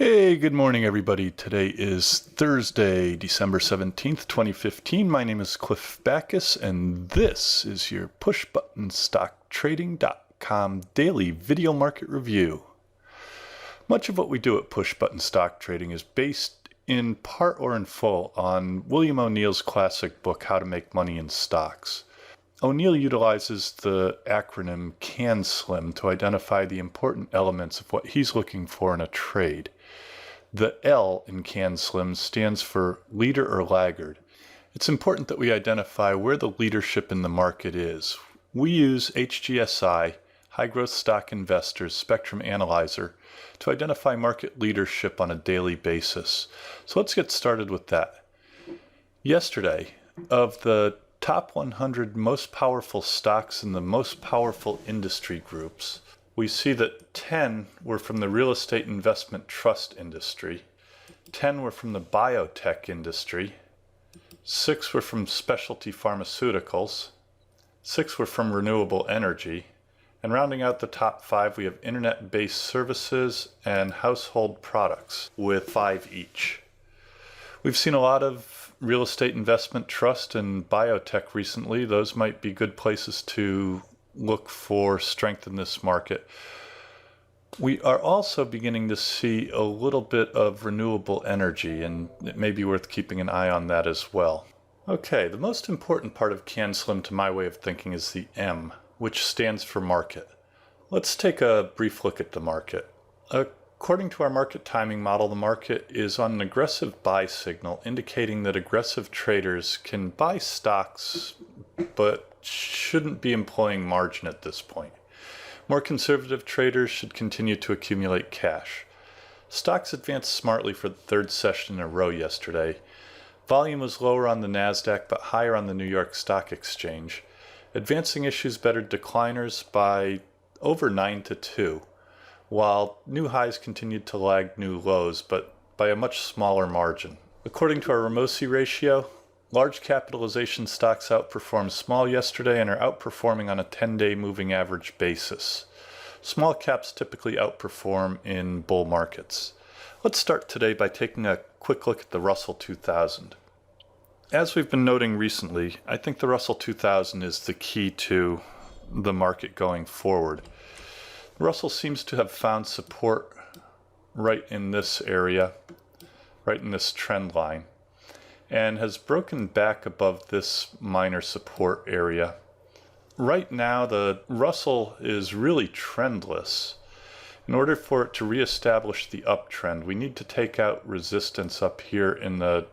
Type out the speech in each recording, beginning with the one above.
Hey, good morning, everybody. Today is Thursday, December 17th, 2015. My name is Cliff Backus, and this is your PushButtonStockTrading.com daily video market review. Much of what we do at Push Button Stock Trading is based in part or in full on William O'Neill's classic book, How to Make Money in Stocks. O'Neill utilizes the acronym CANSLIM to identify the important elements of what he's looking for in a trade. The L in CANSLIM stands for leader or laggard. It's important that we identify where the leadership in the market is. We use HGSI, High Growth Stock Investors Spectrum Analyzer, to identify market leadership on a daily basis. So let's get started with that. Yesterday, of the top 100 most powerful stocks in the most powerful industry groups, we see that 10 were from the real estate investment trust industry, 10 were from the biotech industry, 6 were from specialty pharmaceuticals, 6 were from renewable energy, and rounding out the top 5, we have internet-based services and household products with 5 each. We've seen a lot of real estate investment trust and biotech recently. Those might be good places to look for strength in this market. We are also beginning to see a little bit of renewable energy, and it may be worth keeping an eye on that as well. Okay, the most important part of CANSLIM to my way of thinking is the M, which stands for market. Let's take a brief look at the market. According to our market timing model, the market is on an aggressive buy signal, indicating that aggressive traders can buy stocks but shouldn't be employing margin at this point. More conservative traders should continue to accumulate cash. Stocks advanced smartly for the third session in a row yesterday. Volume was lower on the NASDAQ but higher on the New York Stock Exchange. Advancing issues bettered decliners by over 9-2. While new highs continued to lag new lows, but by a much smaller margin. According to our Ramosi ratio, large capitalization stocks outperformed small yesterday and are outperforming on a 10-day moving average basis. Small caps typically outperform in bull markets. Let's start today by taking a quick look at the Russell 2000. As we've been noting recently, I think the Russell 2000 is the key to the market going forward. Russell seems to have found support right in this area, right in this trend line, and has broken back above this minor support area. Right now, the Russell is really trendless. In order for it to reestablish the uptrend, we need to take out resistance up here in the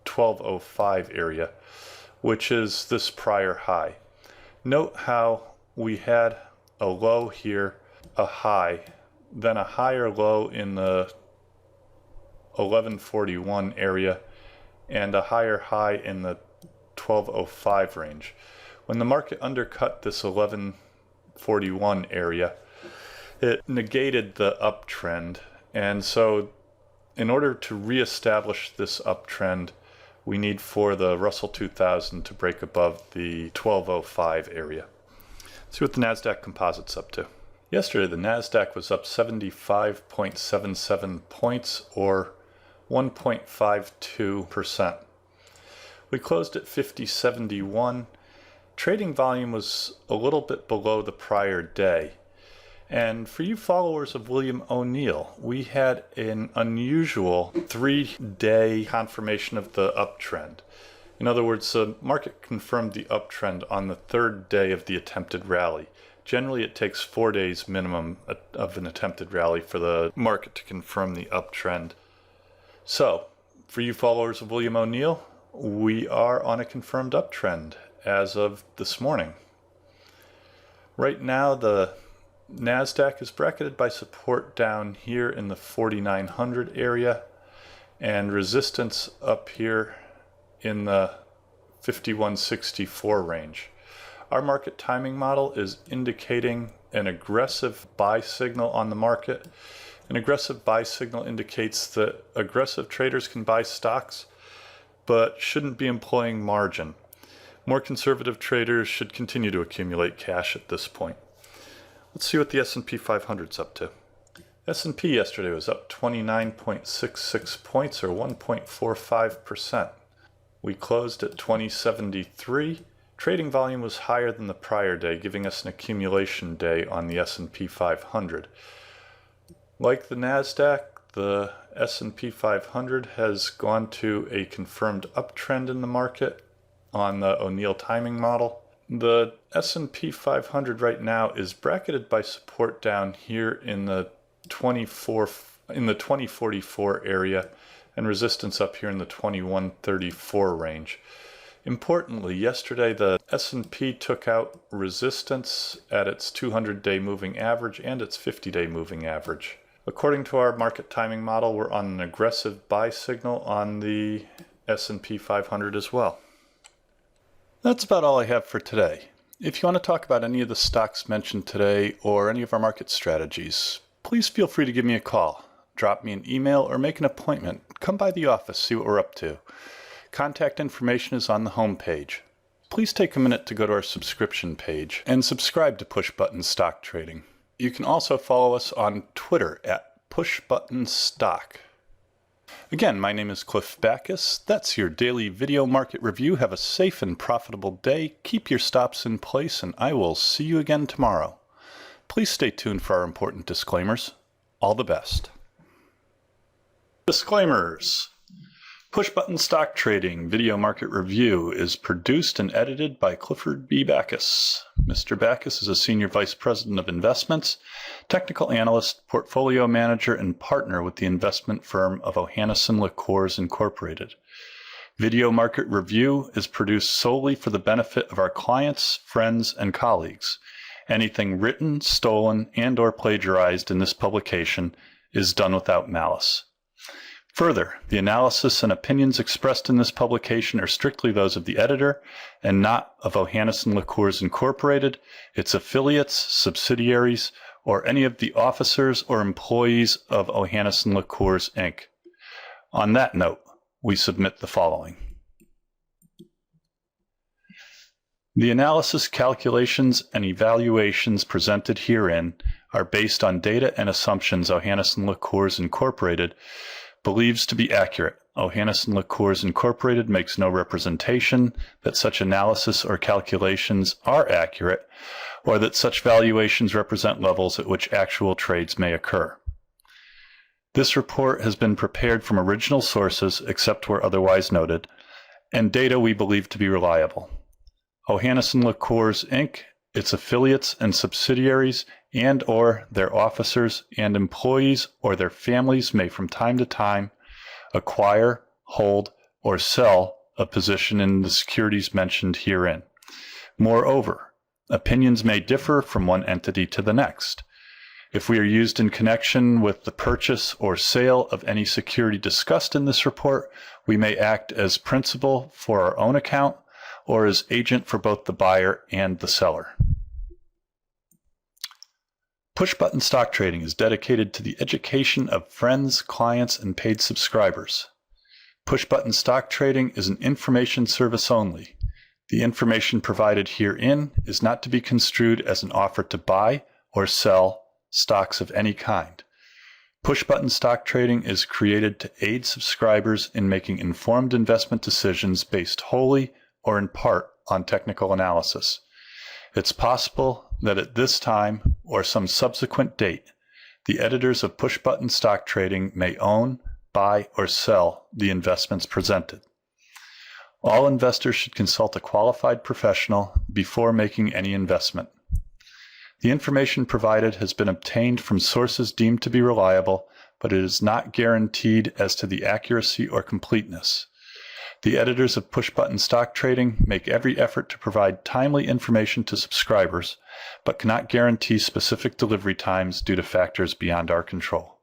1205 area, which is this prior high. Note how we had a low here, a high, then a higher low in the 1141 area, and a higher high in the 1205 range. When the market undercut this 1141 area, it negated the uptrend, and so in order to reestablish this uptrend, we need for the Russell 2000 to break above the 1205 area. Let's see what the NASDAQ Composite's up to. Yesterday, the NASDAQ was up 75.77 points, or 1.52%. We closed at 5071. Trading volume was a little bit below the prior day. And for you followers of William O'Neill, we had an unusual 3-day confirmation of the uptrend. In other words, the market confirmed the uptrend on the 3rd day of the attempted rally. Generally, it takes 4 days minimum of an attempted rally for the market to confirm the uptrend. So, for you followers of William O'Neill, we are on a confirmed uptrend as of this morning. Right now, the NASDAQ is bracketed by support down here in the 4900 area and resistance up here in the 5164 range. Our market timing model is indicating an aggressive buy signal on the market. An aggressive buy signal indicates that aggressive traders can buy stocks but shouldn't be employing margin. More conservative traders should continue to accumulate cash at this point. Let's see what the S&P 500's up to. S&P yesterday was up 29.66 points, or 1.45%. We closed at 2073. Trading volume was higher than the prior day, giving us an accumulation day on the S&P 500. Like the NASDAQ, the S&P 500 has gone to a confirmed uptrend in the market on the O'Neill timing model. The S&P 500 right now is bracketed by support down here in the 2044 area, and resistance up here in the 2134 range. Importantly, yesterday the S&P took out resistance at its 200-day moving average and its 50-day moving average. According to our market timing model, we're on an aggressive buy signal on the S&P 500 as well. That's about all I have for today. If you want to talk about any of the stocks mentioned today or any of our market strategies, please feel free to give me a call, drop me an email, or make an appointment. Come by the office, see what we're up to. Contact information is on the home page. Please take a minute to go to our subscription page and subscribe to Push Button Stock Trading. You can also follow us on Twitter at PushButtonStock. Again, my name is Cliff Backus. That's your daily video market review. Have a safe and profitable day. Keep your stops in place, and I will see you again tomorrow. Please stay tuned for our important disclaimers. All the best. Disclaimers. Push Button Stock Trading Video Market Review is produced and edited by Clifford B. Backus. Mr. Backus is a Senior Vice President of Investments, Technical Analyst, Portfolio Manager, and Partner with the investment firm of Ohanneson Liqueurs, Incorporated. Video Market Review is produced solely for the benefit of our clients, friends, and colleagues. Anything written, stolen, and/or plagiarized in this publication is done without malice. Further, the analysis and opinions expressed in this publication are strictly those of the editor and not of Ohanneson Liqueurs, Incorporated, its affiliates, subsidiaries, or any of the officers or employees of Ohanneson Liqueurs, Inc. On that note, we submit the following. The analysis, calculations, and evaluations presented herein are based on data and assumptions Ohanneson Liqueurs, Incorporated believes to be accurate. Ohanneson Liqueurs, Incorporated makes no representation that such analysis or calculations are accurate, or that such valuations represent levels at which actual trades may occur. This report has been prepared from original sources, except where otherwise noted, and data we believe to be reliable. Ohanneson Liqueurs, Inc., its affiliates and subsidiaries, and/or their officers and employees or their families may from time to time acquire, hold, or sell a position in the securities mentioned herein. Moreover, opinions may differ from one entity to the next. If we are used in connection with the purchase or sale of any security discussed in this report, we may act as principal for our own account or as agent for both the buyer and the seller. Push Button Stock Trading is dedicated to the education of friends, clients, and paid subscribers. Push Button Stock Trading is an information service only. The information provided herein is not to be construed as an offer to buy or sell stocks of any kind. Push Button Stock Trading is created to aid subscribers in making informed investment decisions based wholly or in part on technical analysis. It's possible that at this time or some subsequent date, the editors of Push Button Stock Trading may own, buy, or sell the investments presented. All investors should consult a qualified professional before making any investment. The information provided has been obtained from sources deemed to be reliable, but it is not guaranteed as to the accuracy or completeness. The editors of Push Button Stock Trading make every effort to provide timely information to subscribers, but cannot guarantee specific delivery times due to factors beyond our control.